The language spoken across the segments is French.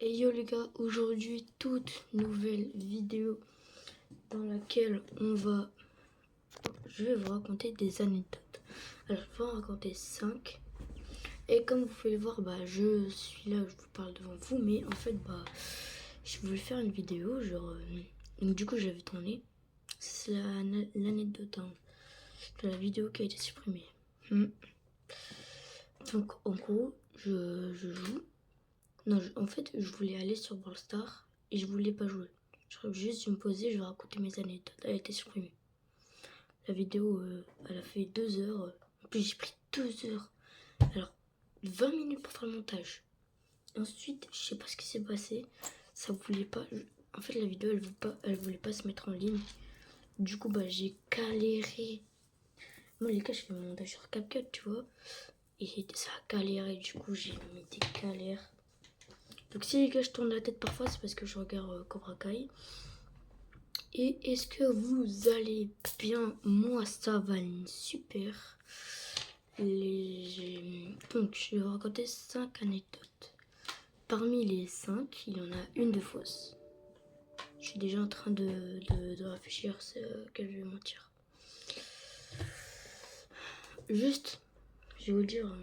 Et yo les gars, aujourd'hui toute nouvelle vidéo dans laquelle je vais vous raconter des anecdotes. Alors je vais en raconter 5. Et comme vous pouvez le voir, je suis là, je vous parle devant vous, mais en fait je voulais faire une vidéo, donc du coup j'avais tourné. C'est l'anecdote de la vidéo qui a été supprimée. Donc en gros, je joue. Non, en fait, je voulais aller sur Brawl Stars et je voulais pas jouer. Je me posais, je vais raconter mes anecdotes. Elle a été supprimée. La vidéo, elle a fait 2 heures. En plus, j'ai pris 2 heures. Alors, 20 minutes pour faire le montage. Ensuite, je sais pas ce qui s'est passé. Ça voulait pas. En fait, la vidéo, elle voulait pas se mettre en ligne. Du coup, j'ai galéré. Moi, les gars, je fais mon montage sur CapCut, tu vois. Et ça a galéré. Du coup, j'ai mis des galères. Donc si les gars je tourne la tête parfois c'est parce que je regarde Cobra Kai. Et est-ce que vous allez bien? Moi ça va super. Donc je vais vous raconter 5 anecdotes. Parmi les 5, il y en a une de fausse. Je suis déjà en train de réfléchir quelle je vais mentir. Juste, je vais vous dire,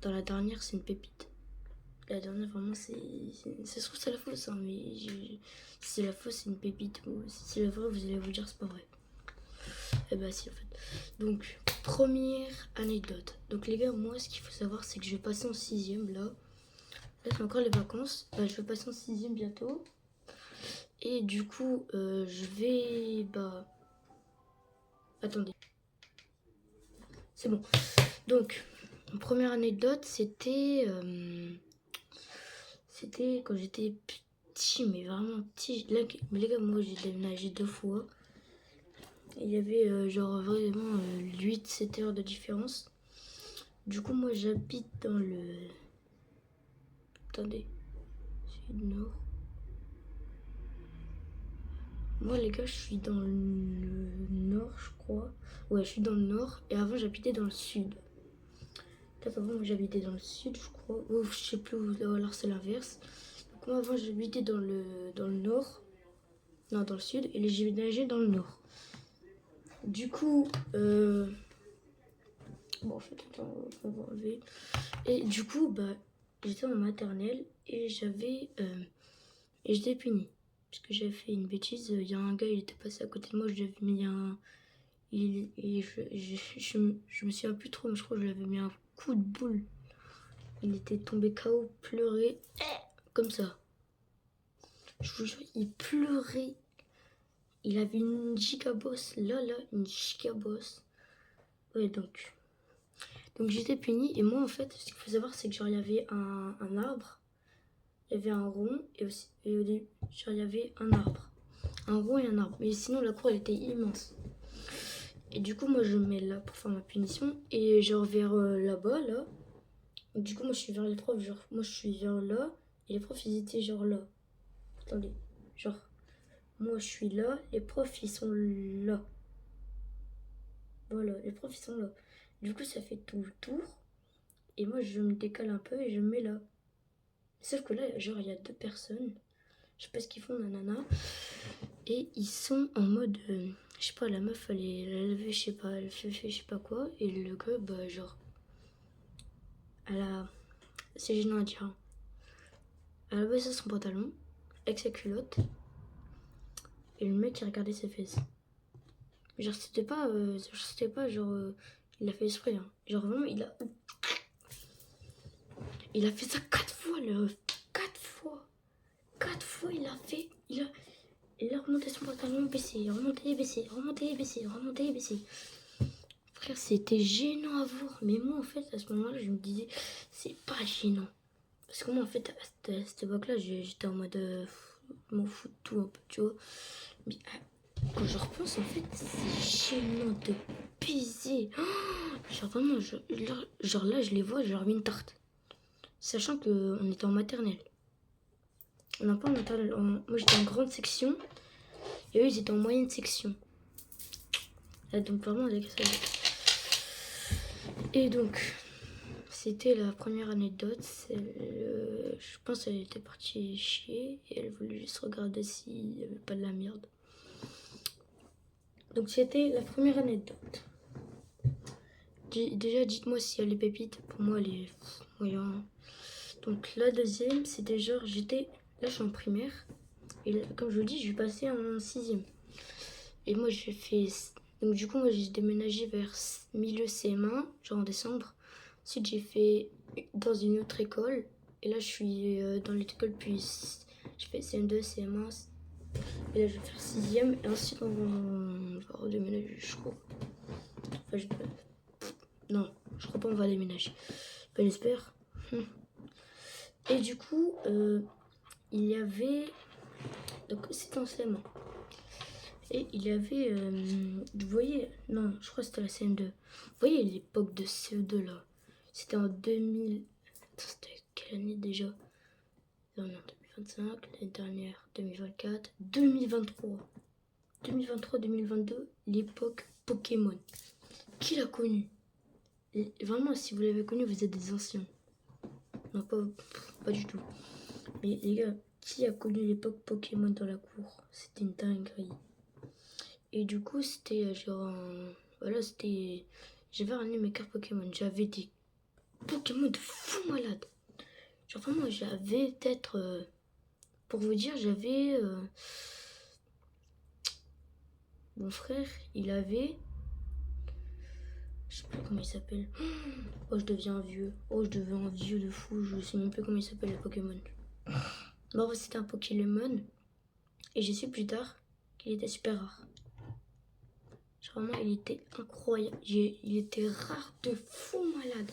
dans la dernière c'est une pépite. La dernière, vraiment, ça se trouve, c'est la fausse, hein, mais si c'est la fausse, c'est une pépite. Ou si c'est la vraie, vous allez vous dire, c'est pas vrai. Eh bah, si, en fait. Donc, première anecdote. Donc, les gars, moi, ce qu'il faut savoir, c'est que je vais passer en 6ème, là. Là, c'est encore les vacances. Je vais passer en 6ème bientôt. Et du coup, je vais. Attendez. C'est bon. Donc, première anecdote, c'était quand j'étais petit, mais vraiment petit. Là, les gars, moi j'ai déménagé 2 fois. Il y avait vraiment 8-7 heures de différence. Du coup, moi j'habite dans le. Attendez. Sud-nord. Moi, les gars, je suis dans le nord, je crois. Ouais, je suis dans le nord. Et avant, j'habitais dans le sud. Peut-être avant, moi j'habitais dans le sud, je crois. Ou je sais plus où. Alors, c'est l'inverse. Donc, moi, avant, j'habitais dans le nord. Non, dans le sud. Et j'ai déménagé dans le nord. Du coup, bon, en fait, attends, on va enlever. Et du coup, j'étais en maternelle et et j'étais punie. Parce que j'avais fait une bêtise. Il y a un gars, il était passé à côté de moi, je lui avais mis un. Je me souviens plus trop, mais je crois que je lui avais mis un coup de boule. Il était tombé KO, pleurait, comme ça. Je vous jure, il pleurait. Il avait une gigabosse, là, une gigabosse. Ouais, donc j'étais punie et moi en fait ce qu'il faut savoir c'est que il y avait un arbre, il y avait un rond et aussi au début il y avait un arbre, un rond et un arbre, mais sinon la cour elle était immense. Et du coup moi je me mets là pour faire ma punition et genre vers là-bas là. Donc, du coup moi je suis vers les profs, genre moi je suis vers là et les profs ils étaient genre là. Attendez, genre moi je suis là, les profs ils sont là. Voilà, les profs ils sont là. Du coup ça fait tout le tour. Et moi, je me décale un peu et je me mets là. Sauf que là, genre, il y a 2 personnes. Je sais pas ce qu'ils font, nanana. Et ils sont en mode. Je sais pas, la meuf, elle est levée, je sais pas, elle fait je sais pas quoi. Et le gars, genre. Elle a. C'est gênant à dire. Hein. Elle a baissé son pantalon, avec sa culotte. Et le mec, il regardait ses fesses. Genre, c'était pas genre. Il a fait exprès, hein. Genre, vraiment, il a fait ça 4 fois, le 4 fois. 4 fois, il a remonté son pantalon, baissé, remonté, baissé, remonté, baissé, remonté, baissé. Frère, c'était gênant à voir. Mais moi, en fait, à ce moment-là, je me disais, c'est pas gênant. Parce que moi, en fait, à cette époque-là, j'étais en mode, je m'en fous de tout un peu, tu vois. Mais quand je repense, en fait, c'est gênant de baiser. Genre, vraiment, genre là, je les vois, je leur mets une tarte. Sachant qu'on était en maternelle. On n'a pas en maternelle. Moi, j'étais en grande section. Et eux, ils étaient en moyenne section. Donc, vraiment, les gars, ça. Et donc, c'était la première anecdote. Je pense qu'elle était partie chier et elle voulait juste regarder s'il n'y avait pas de la merde. Donc c'était la première anecdote. Déjà, dites-moi si elle est pépite. Pour moi, elle est moyen. Donc la deuxième, c'était genre, là, je suis en primaire. Et là, comme je vous dis, je vais passer en 6e. Et moi, j'ai fait... Donc du coup, moi, j'ai déménagé vers milieu CM1, genre en décembre. Ensuite, j'ai fait dans une autre école. Et là, je suis dans l'école, puis j'ai fait CM2, CM1. Et là, je vais faire 6e. Et ensuite, on va redéménager, je crois. Enfin, non, je crois pas on va déménager. Ben, j'espère. Et du coup, il y avait... Donc, c'était en CM1. Et il y avait... vous voyez... Non, je crois que c'était la CM2. Vous voyez l'époque de CE2 là. C'était en 2000... C'était quelle année déjà? Non, 2025, l'année dernière, 2024, 2023. 2023-2022, l'époque Pokémon. Qui l'a connu? Et vraiment, si vous l'avez connu, vous êtes des anciens. Non, pas du tout. Mais les gars, qui a connu l'époque Pokémon dans la cour? C'était une dinguerie. Et du coup, c'était genre voilà, c'était... J'avais ramené mes cartes Pokémon. J'avais des Pokémon de fou malade. Genre vraiment, j'avais peut-être... pour vous dire, j'avais... mon frère, il avait... Je sais plus comment il s'appelle. Oh, je deviens vieux. Oh, je deviens un vieux de fou. Je sais même plus comment il s'appelle le Pokémon. Bon, c'était un Pokémon. Et j'ai su plus tard qu'il était super rare. Genre vraiment, il était incroyable. Il était rare de fou malade.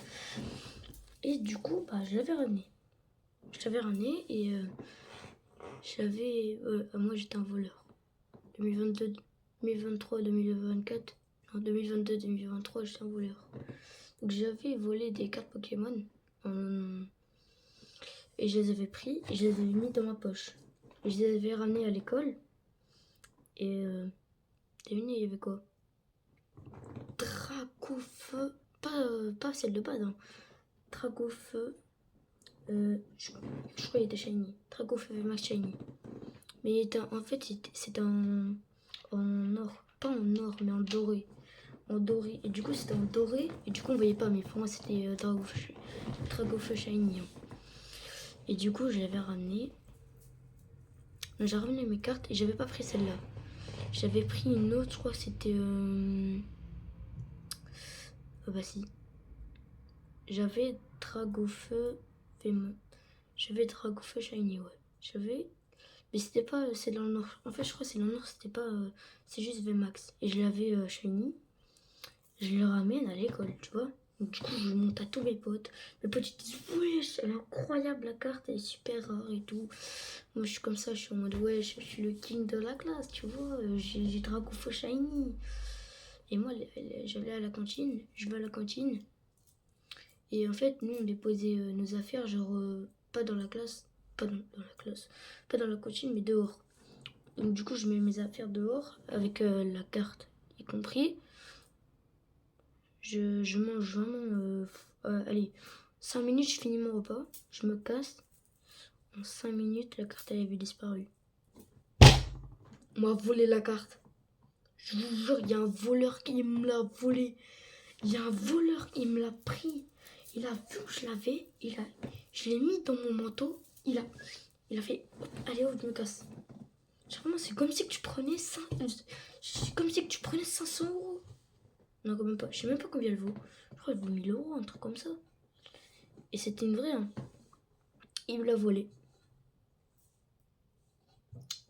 Et du coup, bah, je l'avais ramené. Je l'avais ramené et moi, j'étais un voleur. 2022, 2023, 2024. En 2022, 2023, j'étais un voleur. Donc j'avais volé des cartes Pokémon. Et je les avais pris et je les avais mis dans ma poche. Et je les avais ramenés à l'école. Et devinez, il y avait quoi? Dracofeu. Pas celle de base, hein. Dracofeu. Je crois qu'il était shiny. Dracofeu Max shiny. Mais en fait, c'était en or. Pas en or, mais en doré. En doré. Et du coup, c'était en doré. Et du coup, on voyait pas. Mais pour moi, c'était Dracofeu shiny. Hein. Et du coup, je l'avais ramené. J'ai ramené mes cartes et j'avais pas pris celle-là. J'avais pris une autre, je crois que c'était... Ah bah si. J'avais Dragofeu Vémon. J'avais Dragofeu Shiny, ouais. J'avais... Mais c'était pas... C'est dans le Nord. En fait, je crois que c'est dans le Nord, c'était pas... c'est juste Vmax. Et je l'avais Shiny. Je le ramène à l'école, tu vois. Donc, du coup, je monte à tous mes potes. Mes potes, ils disent, wesh, elle est incroyable, la carte, elle est super rare et tout. Moi, je suis comme ça, je suis en mode, wesh, je suis le king de la classe, tu vois. J'ai Dragofeu Shiny. Et moi, j'allais à la cantine, je vais à la cantine. Et en fait, nous, on déposait nos affaires, genre, pas dans la classe, pas dans la classe, pas dans la cantine, mais dehors. Donc, du coup, je mets mes affaires dehors, avec la carte y compris. Je mange vraiment, allez, 5 minutes, je finis mon repas, je me casse. En 5 minutes, la carte elle avait disparu. On m'a volé la carte. Je vous jure, il y a un voleur qui me l'a volé. Il y a un voleur, il me l'a pris. Il a vu que je l'avais. Je l'ai mis dans mon manteau. Il a fait, hop, allez hop, je me casse. Vraiment, c'est comme si que tu prenais 500 euros. Non, quand même pas. Je sais même pas combien elle vaut. Je crois qu'elle vaut 1000 euros, un truc comme ça. Et c'était une vraie, hein. Il me l'a volé.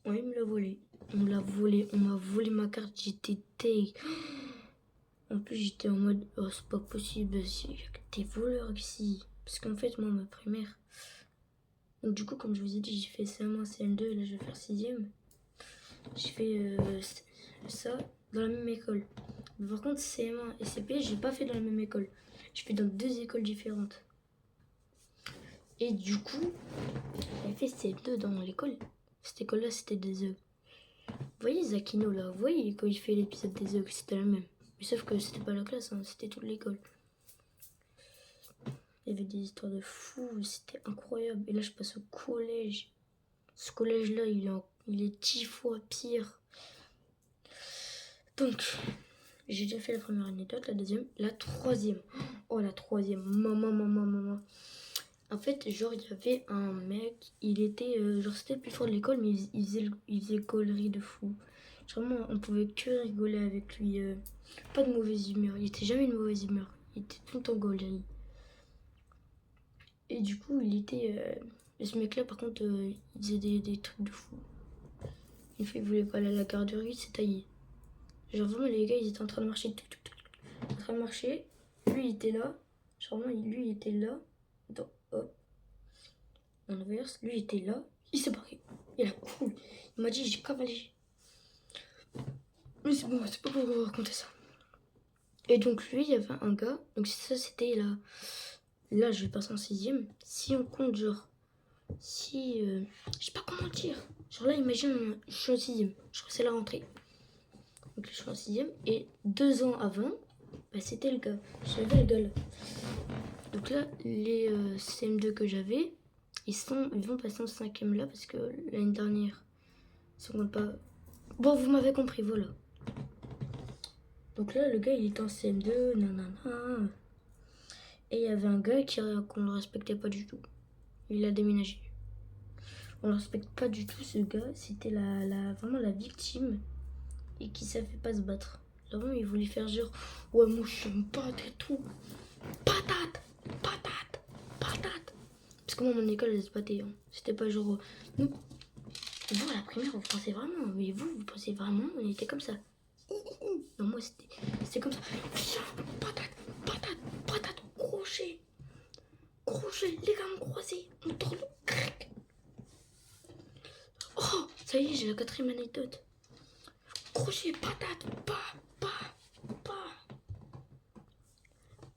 Ouais, il me l'a volé. On me l'a volé. On m'a volé ma carte. J'étais deg. En plus, j'étais en mode, oh, c'est pas possible. Il y a des voleurs ici. Parce qu'en fait, moi, ma primaire. Donc, du coup, comme je vous ai dit, j'ai fait CM1, CM2. Et là, je vais faire 6e. J'ai fait ça dans la même école. Mais par contre, CM1 et CP, j'ai pas fait dans la même école. J'ai fait dans 2 écoles différentes. Et du coup, j'avais fait CM2 dans l'école. Cette école-là, c'était des œufs. Vous voyez Zakino là, vous voyez quand il fait l'épisode des œufs, c'était la même. Mais sauf que c'était pas la classe, hein, c'était toute l'école. Il y avait des histoires de fous, c'était incroyable. Et là, je passe au collège. Ce collège-là, il est 10 fois pire. Donc, j'ai déjà fait la première anecdote, la deuxième, la troisième. Oh, la troisième, maman. En fait, genre, il y avait un mec, il était, genre, c'était le plus fort de l'école, mais il faisait gaulerie de fou. Vraiment, on pouvait que rigoler avec lui. Pas de mauvaise humeur, il était jamais de mauvaise humeur. Il était tout le temps gaulerie. Et du coup, ce mec-là, par contre, il faisait des trucs de fou. Une fois, il voulait pas aller à la garderie, il s'est taillé. Genre, vraiment, les gars, ils étaient en train de marcher. En train de marcher. Lui, il était là. Genre, vraiment, lui, il était là. Attends, hop. On inverse. Lui, il était là. Il s'est barré. Il a couru. Il m'a dit, j'ai cavalé. Mais c'est bon, c'est pas pour vous raconter ça. Et donc, lui, il y avait un gars. Donc, ça, c'était là. Là, je vais passer en 6ème. Si on compte, genre. Si. Je sais pas comment dire. Genre là, imagine, je suis en 6ème. Je crois que c'est la rentrée. Donc, je suis en 6ème. Et 2 ans avant, bah, c'était le gars. J'avais le gars là. Donc là, les CM2 que j'avais, ils vont passer en 5ème là parce que l'année dernière, ça compte pas. Bon, vous m'avez compris, voilà. Donc là, le gars, il était en CM2, nanana. Et il y avait un gars qu'on ne respectait pas du tout. Il a déménagé. On ne respecte pas du tout ce gars. C'était vraiment la victime et qui savait pas se battre. Vraiment, il voulait faire genre, ouais, moi je suis me battre et tout. Patate. Parce que moi, mon école, elle se battait. Hein. C'était pas genre, nous, vous, à la primaire, vous pensez vraiment. Mais vous pensez vraiment, on était comme ça. Non, moi, c'était comme ça. Patate, crochet. Les gars m'ont croisé. On tourne le crack. Oh, ça y est, j'ai la 4ème anecdote. Crochet, patate, pas.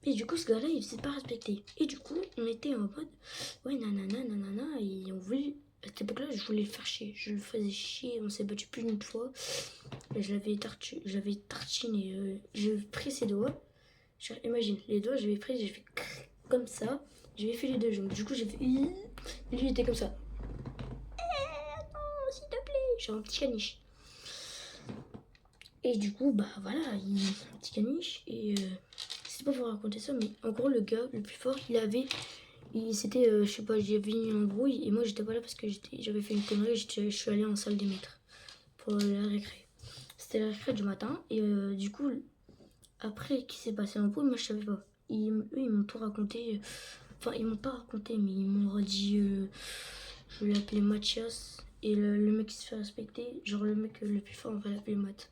Et du coup, ce gars-là, il faisait pas respecter. Et du coup, on était en mode, ouais, nanana, et on voulait, à cette époque-là, je voulais le faire chier. Je le faisais chier, on s'est battu plus d'une fois. Et je l'avais tartiné, j'ai pris ses doigts. Genre, imagine, les doigts, j'ai fait comme ça. J'ai fait les deux jambes. Du coup, j'ai fait, lui, il était comme ça. Non, s'il te plaît. Genre un petit caniche. Et du coup, bah voilà, un petit caniche. Et c'est pas pour raconter ça, mais en gros, le gars le plus fort, c'était, je sais pas, j'avais mis une embrouille. Et moi, j'étais pas là parce que j'avais fait une connerie. Je suis allée en salle des maîtres pour la récré. C'était la récré du matin. Et du coup, après qu'il s'est passé l'embrouille, moi, je savais pas. Eux, ils m'ont tout raconté. Enfin, ils m'ont pas raconté, mais ils m'ont dit. Je vais l'appeler Mathias. Et le mec qui se fait respecter, genre le mec le plus fort, on va l'appeler Matt.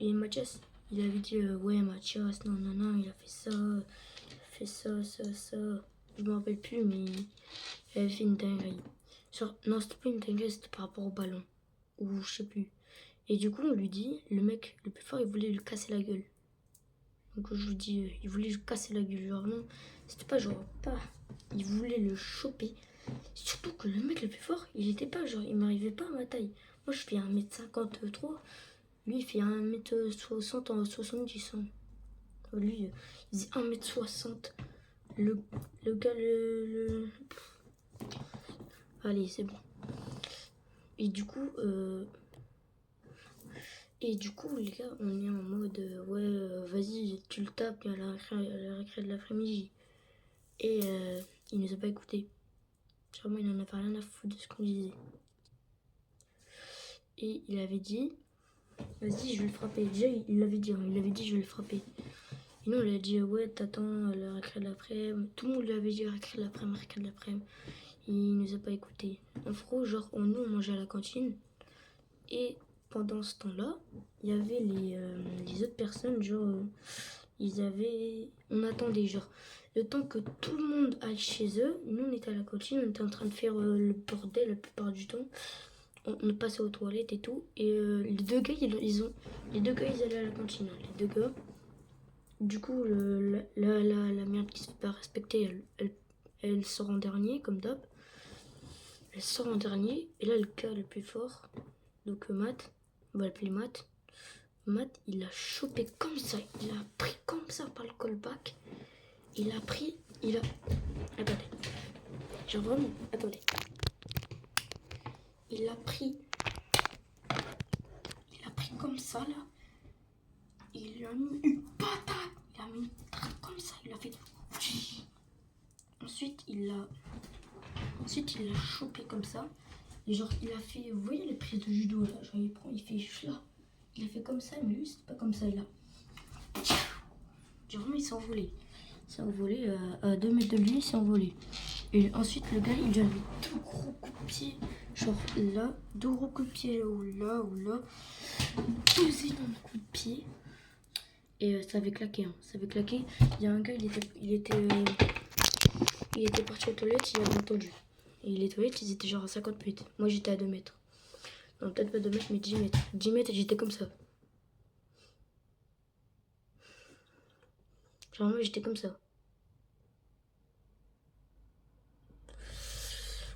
Et Mathias, il avait dit ouais, Mathias, non, il a fait ça. Je me rappelle plus, mais il avait fait une dinguerie. Genre, non, c'était pas une dinguerie, c'était par rapport au ballon. Ou je sais plus. Et du coup, on lui dit, le mec le plus fort, il voulait lui casser la gueule. Donc je vous dis, il voulait lui casser la gueule. Genre, non, c'était pas genre, pas. Il voulait le choper. Surtout que le mec le plus fort, il était pas genre, il m'arrivait pas à ma taille. Moi je fais 1m53, lui il fait 1m60 en 70 ans. Lui, il dit 1m60. Le gars, Allez, c'est bon. Et du coup, les gars, on est en mode, ouais, vas-y, tu le tapes à la récré de l'après-midi. Et il nous a pas écoutés. Vraiment, il en avait rien à foutre de ce qu'on disait. Et il avait dit, vas-y, je vais le frapper. Déjà, il l'avait dit, je vais le frapper. Et nous, on lui a dit, ouais, t'attends la récré de l'après-midi. Tout le monde lui avait dit récré de l'après-midi. Il nous a pas écoutés. En gros, genre, nous, on mangeait à la cantine. Et pendant ce temps-là, il y avait les autres personnes, genre, on attendait, genre, le temps que tout le monde aille chez eux. Nous, on était à la cantine, on était en train de faire le bordel la plupart du temps. On passait aux toilettes et tout. Et les deux gars, les deux gars, ils allaient à la cantine. Hein, les deux gars. Du coup, la merde qui se fait pas respecter, elle sort en dernier, comme d'hab. Elle sort en dernier. Et là, le gars le plus fort, donc Matt, on va l'appeler Matt. Matt, il a chopé comme ça. Il a pris comme ça par le callback. il a pris, il a... Attendez. Genre vraiment, attendez. Il a pris comme ça, là. Il lui a mis une patate. Il a mis une patate comme ça. Il a fait... Ensuite, il l'a chopé comme ça. Et genre, il a fait... Vous voyez les prises de judo, là? Genre, il fait juste là. Il a fait comme ça, mais lui, c'était pas comme ça, là. Genre, vraiment, il s'est envolé. Il s'est envolé à 2 mètres de lui, il s'est envolé. Et ensuite, le gars, il lui a mis 2 gros coups de pied. Genre là, 2 gros coups de pied là ou là ou là. 2 énormes coups de pied. Et ça avait claqué. Hein. Ça avait claqué. Il y a un gars, il était parti aux toilettes, il avait entendu. Et les toilettes, ils étaient genre à 50 mètres. Moi, j'étais à 2 mètres. Non, peut-être pas 2 mètres, mais 10 mètres. 10 mètres et j'étais comme ça. Genre, moi, j'étais comme ça.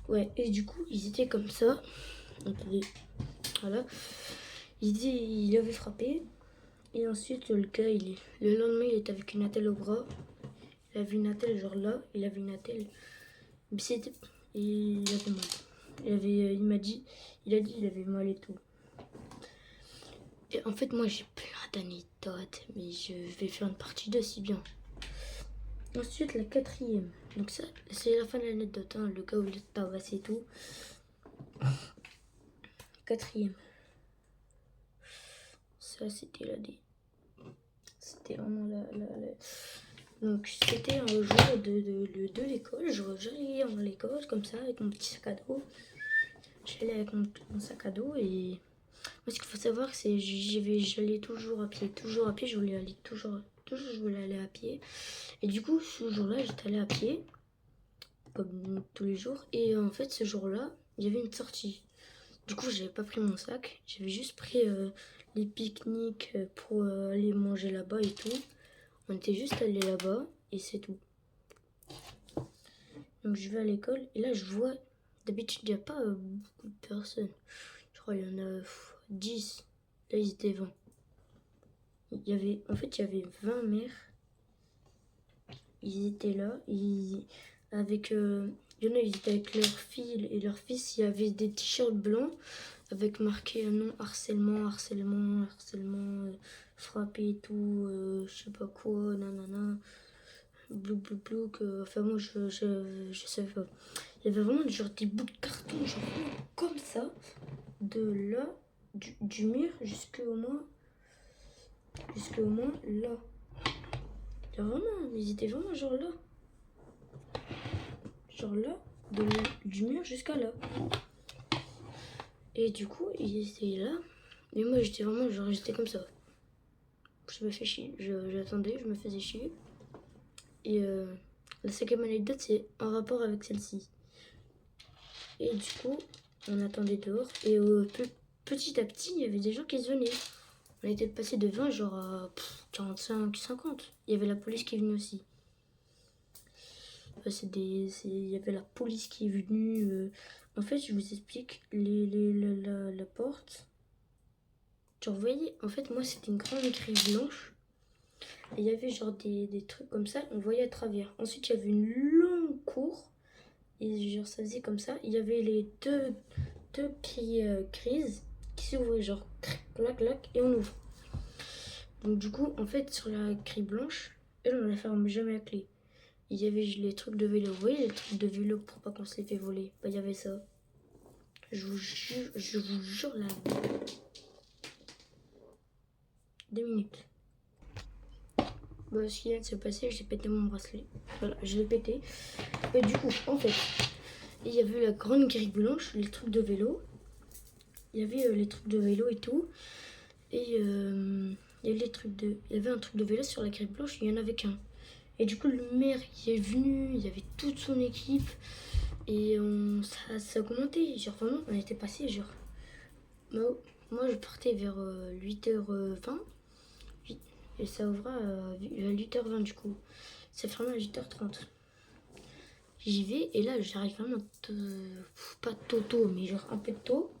Ouais, et du coup, ils étaient comme ça. Attendez. Voilà. Il avait frappé. Et ensuite, le gars, le lendemain, il était avec une attelle au bras. Il avait une attelle, genre là. Il avait une attelle. Mais c'était... Il avait mal. Il m'a dit... Il a dit qu'il avait mal et tout. Et en fait, moi, j'ai plein d'anecdotes. Mais je vais faire une partie 2 si bien. Ensuite, la 4e. Donc ça, c'est la fin de l'anecdote. Hein. Le gars où il a tabassé et tout. 4e. Ça, c'était C'était vraiment Donc, c'était un jour de l'école. J'allais à l'école comme ça, avec mon petit sac à dos. J'allais avec mon sac à dos et... Moi, ce qu'il faut savoir, c'est que j'allais toujours à pied. Toujours à pied, je voulais aller je voulais aller à pied. Et du coup, ce jour-là, j'étais allée à pied, comme tous les jours. Et en fait, ce jour-là, il y avait une sortie. Du coup, j'avais pas pris mon sac. J'avais juste pris les pique-niques pour aller manger là-bas et tout. On était juste allé là-bas et c'est tout. Donc je vais à l'école et là je vois, d'habitude il n'y a pas beaucoup de personnes. Je crois qu'il y en a 10. Là ils étaient 20. En fait il y avait 20 mères. Ils étaient là. Il y en a, ils étaient avec leur fille et leur fils. Il y avait des t-shirts blancs avec marqué non harcèlement, frappé et tout, je sais pas quoi, nanana. Blou, enfin moi je savais pas. Il y avait vraiment genre des bouts de carton, genre comme ça, de là, du mur jusqu'au moins là. Ils étaient vraiment genre là. Genre là, du mur jusqu'à là. Et du coup, ils étaient là. Mais moi j'étais vraiment genre, j'étais comme ça. Je me fais chier, j'attendais, je me faisais chier. Et la 5e anecdote, c'est en rapport avec celle-ci. Et du coup, on attendait dehors. Et petit à petit, il y avait des gens qui se venaient. On était passé de 20 genre à 45, 50. Il y avait la police qui est venue aussi. Il y avait la police qui est venue. En fait, je vous explique. La porte. Genre, vous voyez, en fait, moi, c'était une grande grille blanche. Et il y avait genre des trucs comme ça. On voyait à travers. Ensuite, il y avait une longue cour. Et genre, ça faisait comme ça. Il y avait les deux crises qui s'ouvraient, genre, clac, clac, et on ouvre. Donc, du coup, en fait, sur la grille blanche, elle, on la ferme jamais à clé. Il y avait les trucs de vélo. Vous voyez les trucs de vélo pour pas qu'on se les fait voler? Bah, il y avait ça. Je vous jure, là. 2 minutes. Bah, ce qui vient de se passer, j'ai pété mon bracelet. Voilà, je l'ai pété. Et du coup, en fait, il y avait la grande grille blanche, les trucs de vélo. Il y avait les trucs de vélo et tout. Et il y avait un truc de vélo sur la grille blanche, il y en avait qu'un. Et du coup, le maire il est venu, il y avait toute son équipe. Et ça a commenté. Genre, vraiment, on était passé, genre. Moi, je partais vers 8h20. Et ça ouvra à 8h20 du coup. Ça ferme à 8h30. J'y vais et là j'arrive vraiment pas tôt, mais genre un peu tôt.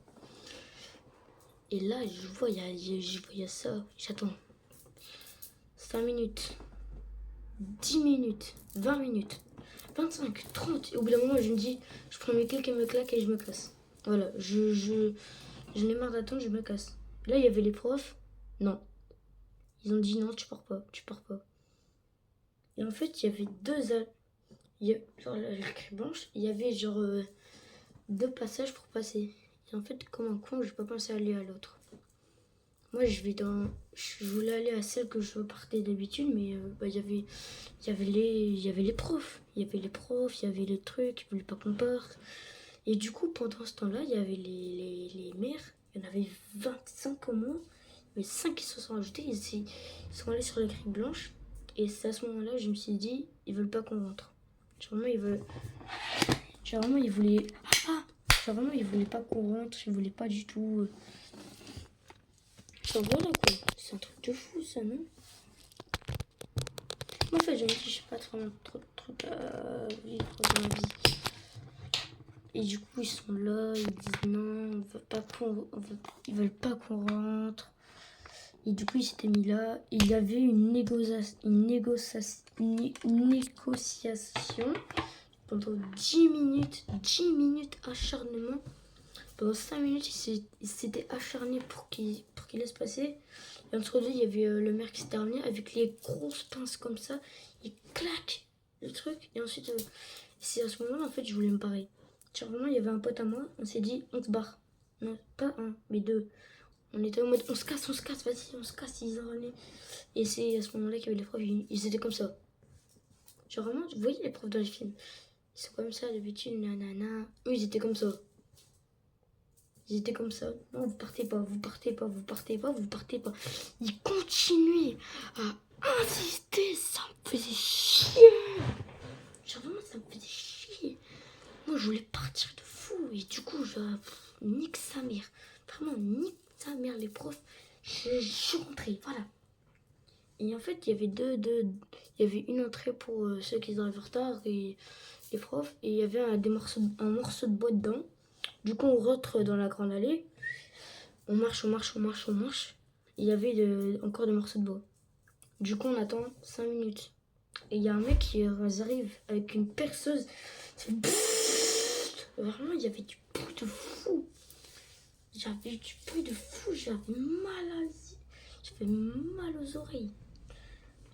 Et là je vois, il y a ça. J'attends 5 minutes. 10 minutes, 20 minutes, 25, 30. Et au bout d'un moment, je me dis, je prends mes claques et mes claques et je me casse. Voilà, je n'ai marre d'attendre, je me casse. Là, il y avait les profs. Non. Ils ont dit non, tu pars pas, tu pars pas. Et en fait, il y avait genre la craie blanche, il y avait genre 2 passages pour passer. Et en fait, comme un con, j'ai pas pensé aller à l'autre. Moi, je voulais aller à celle que je partais d'habitude, mais il y avait les profs. Il y avait les profs, il y avait les trucs, ils voulaient pas qu'on parte. Et du coup, pendant ce temps-là, il y avait les mères. Il y en avait 25 au moins. Il y avait 5 qui se sont ajoutés. Ils sont allés sur la grille blanche. Et c'est à ce moment-là, je me suis dit, ils veulent pas qu'on rentre. Genre vraiment, ils voulaient. Ah! Genre vraiment, ils voulaient pas qu'on rentre. Ils voulaient pas du tout. Genre voilà quoi. C'est un truc de fou ça, non? Moi, en fait, je me dis, je sais pas trop de trucs à vivre dans la vie. Et du coup, ils sont là, ils disent non, ils veulent pas qu'on rentre. Et du coup, ils s'étaient mis là. Et il y avait une négociation pendant 10 minutes. 10 minutes acharnement. Pendant 5 minutes, ils s'étaient acharnés pour qu'il laisse passer. Et entre deux, il y avait le maire qui s'était revenu avec les grosses pinces comme ça. Il claque le truc. Et ensuite, c'est à ce moment-là, en fait, je voulais me barrer. Genre vraiment, il y avait un pote à moi, on s'est dit, on se barre. Non, pas un, mais 2. On était en mode, on se casse, vas-y, on se casse, ils ont ramené. Et c'est à ce moment-là qu'il y avait les profs, ils étaient comme ça. Genre vraiment, vous voyez les profs dans les films. Ils sont comme ça d'habitude, nanana. Eux, ils étaient comme ça. Ils étaient comme ça. Non, vous partez pas, vous partez pas, vous partez pas, vous partez pas. Ils continuaient à insister, ça me faisait chier. Genre vraiment, ça me faisait chier. Moi, je voulais partir de fou. Et du coup, nique sa mère. Vraiment, nique sa mère, les profs. Je suis rentrée, voilà. Et en fait, il y avait il y avait une entrée pour ceux qui arrivent en retard et les profs. Et il y avait un morceau de bois dedans. Du coup, on rentre dans la grande allée. On marche. Il y avait encore des morceaux de bois. Du coup, on attend 5 minutes. Et il y a un mec qui arrive avec une perceuse. Vraiment, il y avait du bruit de fou. J'avais mal aux oreilles.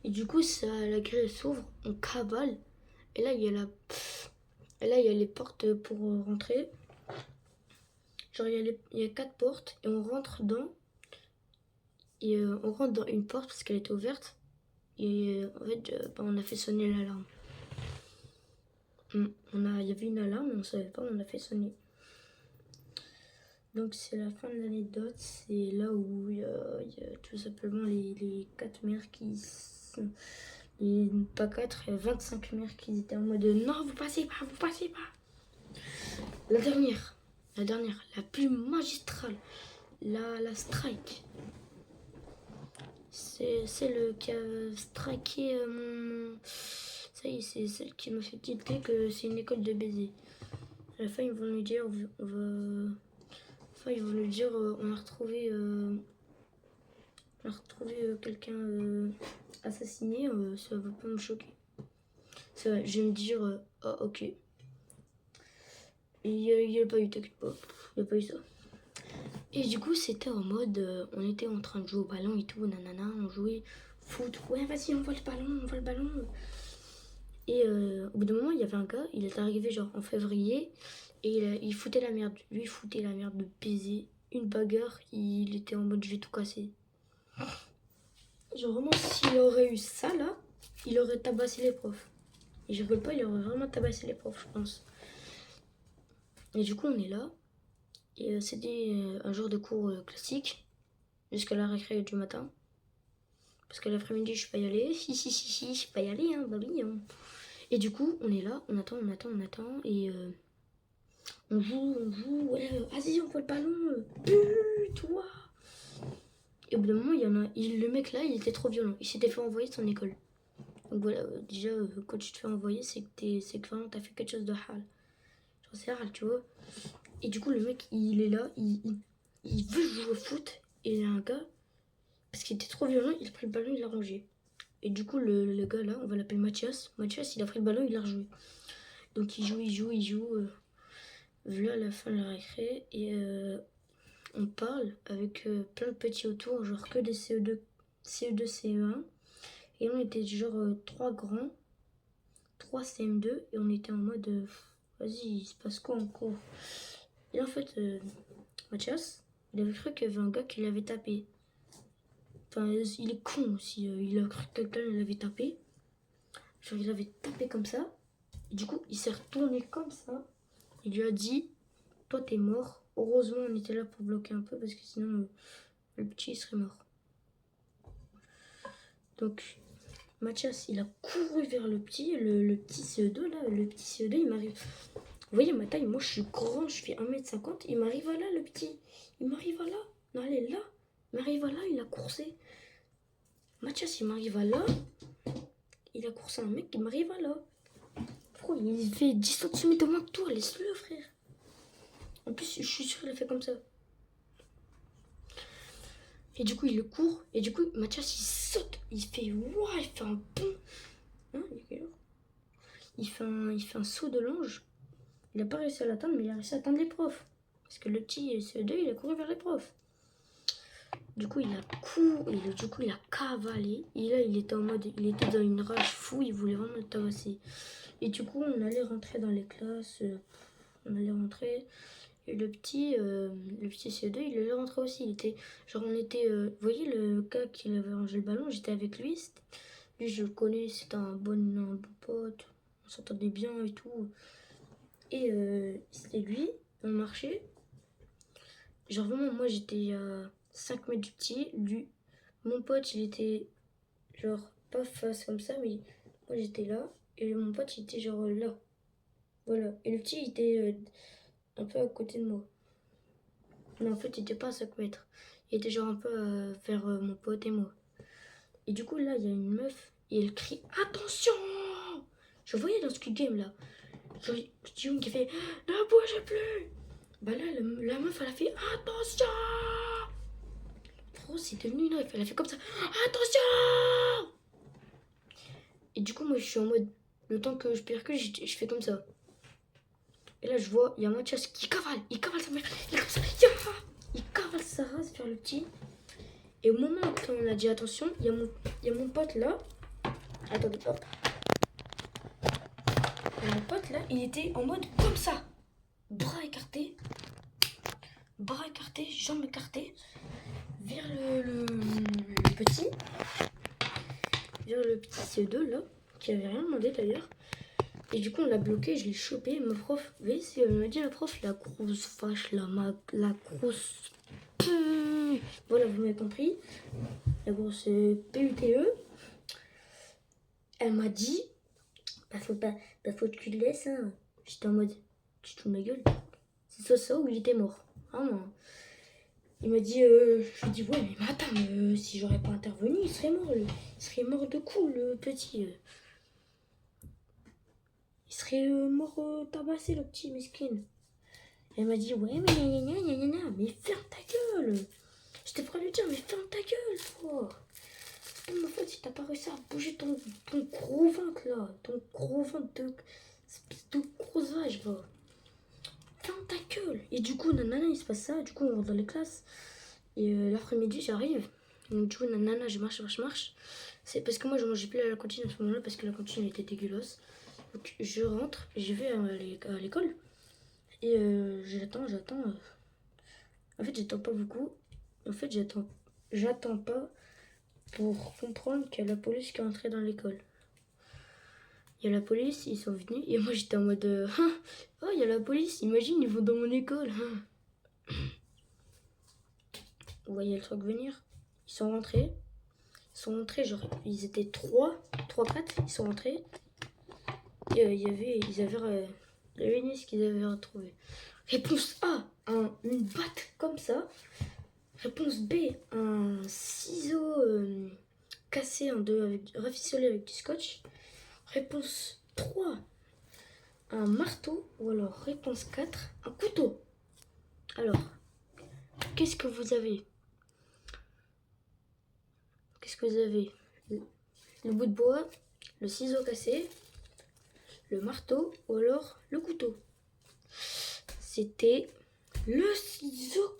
Et du coup, la grille s'ouvre, on cavale. Et là, il y a les portes pour rentrer. Genre, il y a 4 portes et on rentre dans. Et on rentre dans une porte parce qu'elle était ouverte. Et en fait, on a fait sonner l'alarme. Il y avait une alarme, mais on savait pas, on a fait sonner. Donc c'est la fin de l'anecdote, c'est là où il y a tout simplement les 4 mères qui sont... pas 4, il y a 25 mères qui étaient en mode non, vous passez pas. La dernière, la plus magistrale, la strike. C'est celle qui a striké mon... Ça y est, c'est celle qui m'a fait tilter que c'est une école de baiser. À la fin, ils vont nous dire, on a retrouvé, quelqu'un assassiné, ça va pas me choquer. Ça, je vais me dire, ah ok. Et il n'y a pas eu, t'inquiète pas, il n'y a pas eu ça. Et du coup, c'était en mode, on était en train de jouer au ballon et tout, nanana, on jouait foot. Ouais, vas-y, on voit le ballon. Et au bout d'un moment, il y avait un gars, il est arrivé genre en février, et il foutait la merde. Lui, il foutait la merde de baiser. Une bagarre, il était en mode je vais tout casser. Genre vraiment, s'il aurait eu ça là, il aurait tabassé les profs. Et je rigole pas, il aurait vraiment tabassé les profs, je pense. Et du coup, on est là. Et c'était un jour de cours classique, jusqu'à la récré du matin. Parce que l'après-midi, je peux pas y aller. Si, je peux pas y aller, hein, bah oui. Hein. Et du coup, on est là, on attend. Et on joue, ouais, vas-y, on voit le ballon. Toi. Et au bout d'un moment, le mec là, il était trop violent. Il s'était fait envoyer de son école. Donc voilà, déjà, quand tu te fais envoyer, c'est que vraiment t'as fait quelque chose de hal. Genre, c'est hal, tu vois. Et du coup, le mec, il est là, il veut jouer au foot. Et il y a un gars, parce qu'il était trop violent, il a pris le ballon, il l'a rangé. Et du coup, le gars là, on va l'appeler Mathias. Mathias, il a pris le ballon, il a rejoué. Donc il joue. Voilà à la fin de la récré. Et on parle avec plein de petits autour, genre que des CE2, CE1. Et on était genre 3 grands, 3 CM2. Et on était en mode, vas-y, il se passe quoi en cours? Et en fait, Mathias, il avait cru qu'il y avait un gars qui l'avait tapé. Enfin, il est con aussi. Il a cru que quelqu'un l'avait tapé. Genre, il avait tapé comme ça. Et du coup, il s'est retourné comme ça. Il lui a dit, toi, t'es mort. Heureusement, on était là pour bloquer un peu parce que sinon, le petit, il serait mort. Donc, Mathias, il a couru vers le petit petit CE2, là. Le petit CE2, il m'arrive. Vous voyez ma taille, moi, je suis grand, je fais 1m50. Il m'arrive à là, le petit. Il m'arrive à là. Non, allez, là. Il m'arrive à là, il a coursé. Mathias, il m'arrive à là. Il a coursé un mec qui m'arrive à là. Pourquoi il fait 10 cm de moins que toi? Laisse-le, frère. En plus, je suis sûr qu'il a fait comme ça. Et du coup, il le court. Et du coup, Mathias, il saute. Il fait ouah, il fait un bond. Hein, il fait un saut de l'ange. Il n'a pas réussi à l'atteindre, mais il a réussi à atteindre les profs. Parce que le petit CE2, il a couru vers les profs. Du coup, il a couru. Du coup, il a cavalé. Et là, il était en mode. Il était dans une rage fou. Il voulait vraiment le tabasser. Et du coup, on allait rentrer dans les classes. On allait rentrer. Et le petit CE2, il allait rentrer aussi. Il était, genre, on était, vous voyez le gars qui avait rangé le ballon, j'étais avec lui. Lui, je le connais, c'était un bon pote. On s'entendait bien et tout. Et c'était lui, on marchait. Genre, vraiment, moi, j'étais à 5 mètres du petit. Lui, mon pote, il était, genre, pas face comme ça, mais moi, j'étais là. Et mon pote, il était, genre, là. Voilà. Et le petit, il était un peu à côté de moi. Mais en fait, il était pas à 5 mètres. Il était genre un peu vers mon pote et moi. Et du coup, là, il y a une meuf et elle crie attention. Je voyais dans Squid Game là. Jung qui fait ne bougez plus. Bah là, la meuf, elle a fait attention. Gros, c'est devenu une rêve. Elle a fait comme ça attention. Et du coup, moi, je suis en mode le temps que je percule, je fais comme ça. Et là, je vois, il y a Mathias qui cavale. Il cavale sa mère. Il est comme ça. Il cavale sa race vers le petit. Et au moment où on a dit attention, il y a mon pote là. Attendez, hop. Et mon pote là, il était en mode comme ça. Bras écartés, jambes écartées. Vers le petit. Vers le petit CE2 là. Qui avait rien demandé d'ailleurs. Et du coup, on l'a bloqué, je l'ai chopé. Ma prof, vous voyez, elle m'a dit la prof, la grosse vache, la grosse. Voilà, vous m'avez compris. La grosse PUTE. Elle m'a dit, faut que tu le laisses. Hein. J'étais en mode, tu te fous de ma gueule. C'est soit ça ou il était mort. Vraiment. Il m'a dit, je lui ai dit, ouais, mais attends, si j'aurais pas intervenu, il serait mort. Il serait mort de coup, le petit. Il serait mort tabassé, le petit mesquine. Elle m'a dit, ouais, mais mais ferme ta gueule. J'étais prêt à lui dire, mais ferme ta gueule, toi. En fait, si t'as pas réussi à bouger ton gros ventre là, ton gros ventre de grosse vache, va. Ferme ta gueule. Et du coup, nanana, il se passe ça. Du coup, on rentre dans les classes. Et l'après-midi, j'arrive. Donc, du coup, nanana, je marche. C'est parce que moi, je mangeais plus à la cantine à ce moment-là parce que la cantine était dégueulasse. Donc, je rentre, je vais à l'école. Et j'attends. En fait, j'attends pas beaucoup. En fait, j'attends pas pour comprendre qu'il y a la police qui est entrée dans l'école. Il y a la police, ils sont venus. Et moi, j'étais en mode oh, il y a la police, imagine, ils vont dans mon école. Vous voyez le truc venir? Ils sont rentrés, genre, ils étaient 3, 4, ils sont rentrés. Et il y avait une liste qu'ils avaient retrouvée. Réponse A, une batte comme ça. Réponse B, un ciseau cassé en deux, rafistolet avec du scotch. Réponse 3, un marteau. Ou alors réponse 4, un couteau. Alors, qu'est-ce que vous avez? le bout de bois, le ciseau cassé, le marteau ou alors le couteau. C'était le ciseau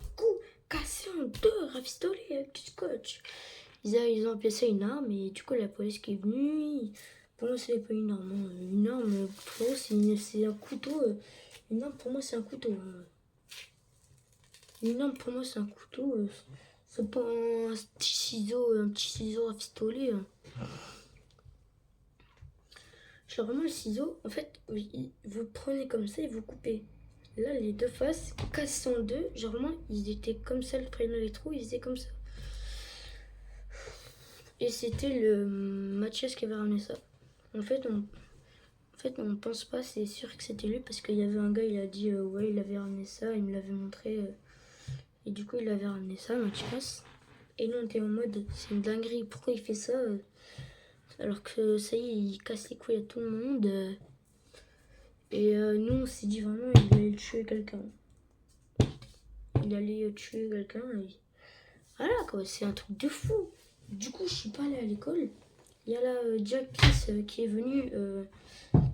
cassé en deux, rafistolé avec du scotch. Ils ont appelé ça une arme et du coup la police qui est venue, pour moi c'est pas une arme. Hein. Une arme, pour moi c'est un couteau. Une arme pour moi c'est un couteau. Une arme pour moi c'est un couteau. C'est pas un petit ciseau rafistolé. Genre vraiment le ciseau, en fait, vous prenez comme ça et vous coupez. Là, les deux faces, cassées en deux, genre vraiment, ils étaient comme ça, le prénom les trous, ils étaient comme ça. Et c'était le Mathias qui avait ramené ça. En fait, on pense pas, c'est sûr que c'était lui, parce qu'il y avait un gars, il a dit, ouais, il avait ramené ça, il me l'avait montré. Et du coup, il avait ramené ça, Mathias. Et nous, on était en mode, c'est une dinguerie, pourquoi il fait ça alors que ça y est, il casse les couilles à tout le monde. Et nous, on s'est dit vraiment, il allait tuer quelqu'un. Il allait tuer quelqu'un. Et... voilà, quoi, c'est un truc de fou. Du coup, je suis pas allée à l'école. Il y a la directrice qui est venue.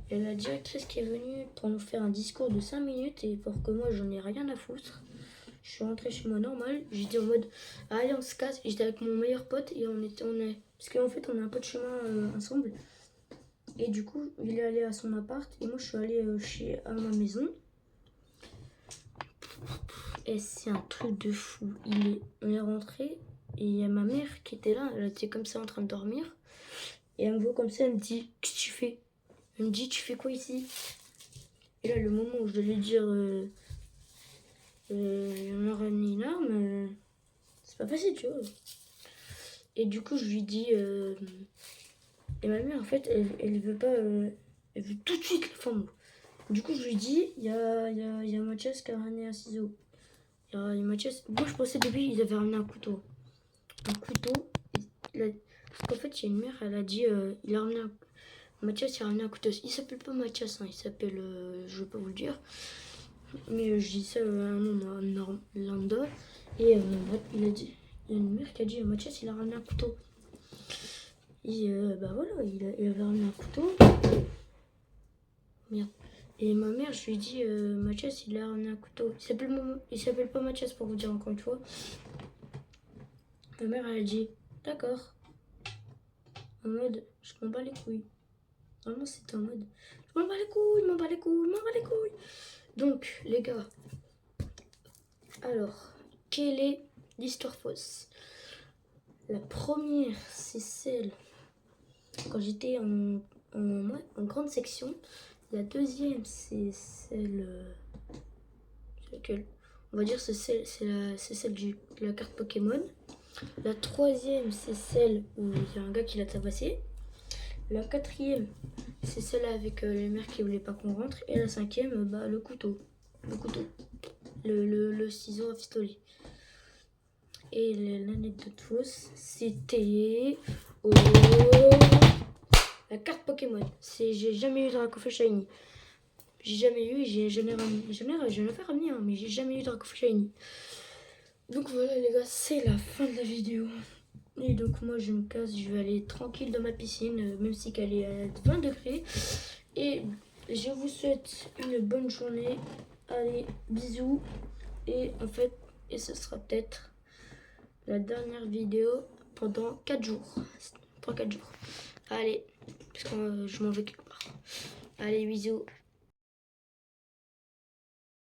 Il y a la directrice qui est venue pour nous faire un discours de 5 minutes. Et pour que moi, j'en ai rien à foutre. Je suis rentrée chez moi normal. J'étais en mode, allez, on se casse. J'étais avec mon meilleur pote et on est... parce qu'en fait, on a un peu de chemin ensemble. Et du coup, il est allé à son appart et moi je suis allée à ma maison. Et c'est un truc de fou. On est rentré et il y a ma mère qui était là. Elle était comme ça en train de dormir. Et elle me voit comme ça, elle me dit, qu'est-ce que tu fais? Elle me dit, tu fais quoi ici? Et là, le moment où je dois lui dire, on a ramené une arme, c'est pas facile, tu vois. Et du coup, je lui dis, et ma mère, en fait, elle veut pas, elle veut tout de suite les femmes. Du coup, je lui dis, il y a Mathias qui a ramené un ciseau. Mathias, moi je pensais au début, ils avaient ramené un couteau. Un couteau. Parce qu'en fait, il y a une mère, elle a dit, il a ramené Mathias, il a ramené un couteau. Il s'appelle pas Mathias, hein, il s'appelle, je vais pas vous le dire. Mais je dis ça un nom lambda. Et il a dit, il y a une mère qui a dit, Mathias, il a ramené un couteau. Et bah voilà, il avait ramené un couteau. Merde. Et ma mère, je lui ai dit, Mathias, il a ramené un couteau. Il s'appelle pas Mathias pour vous dire encore une fois. Ma mère, elle a dit, d'accord. En mode, je m'en bats les couilles. Vraiment, c'était en mode, je m'en bats les couilles, m'en bats les couilles, m'en bats les couilles. Donc, les gars, alors, quelle est l'histoire fausse? La première, c'est celle quand j'étais en grande section. La deuxième, c'est celle... c'est laquelle? On va dire c'est celle de la carte Pokémon. La troisième, c'est celle où il y a un gars qui l'a tabassé. La quatrième, c'est celle avec les mères qui voulaient pas qu'on rentre. Et la cinquième, bah, le couteau. Le couteau. Le ciseau à pistolet. Et l'anecdote fausse, c'était... la carte Pokémon. J'ai jamais eu Dracofeu Shiny. J'ai jamais eu, j'en ai fait ramener, hein, mais j'ai jamais eu Dracofeu Shiny. Donc voilà les gars, c'est la fin de la vidéo. Et donc moi je me casse, je vais aller tranquille dans ma piscine, même si qu'elle est à 20 degrés. Et je vous souhaite une bonne journée. Allez, bisous. Et en fait, ce sera peut-être la dernière vidéo pendant 4 jours. 3-4 jours. Allez, parce que je m'en vais quelque part. Allez, bisous.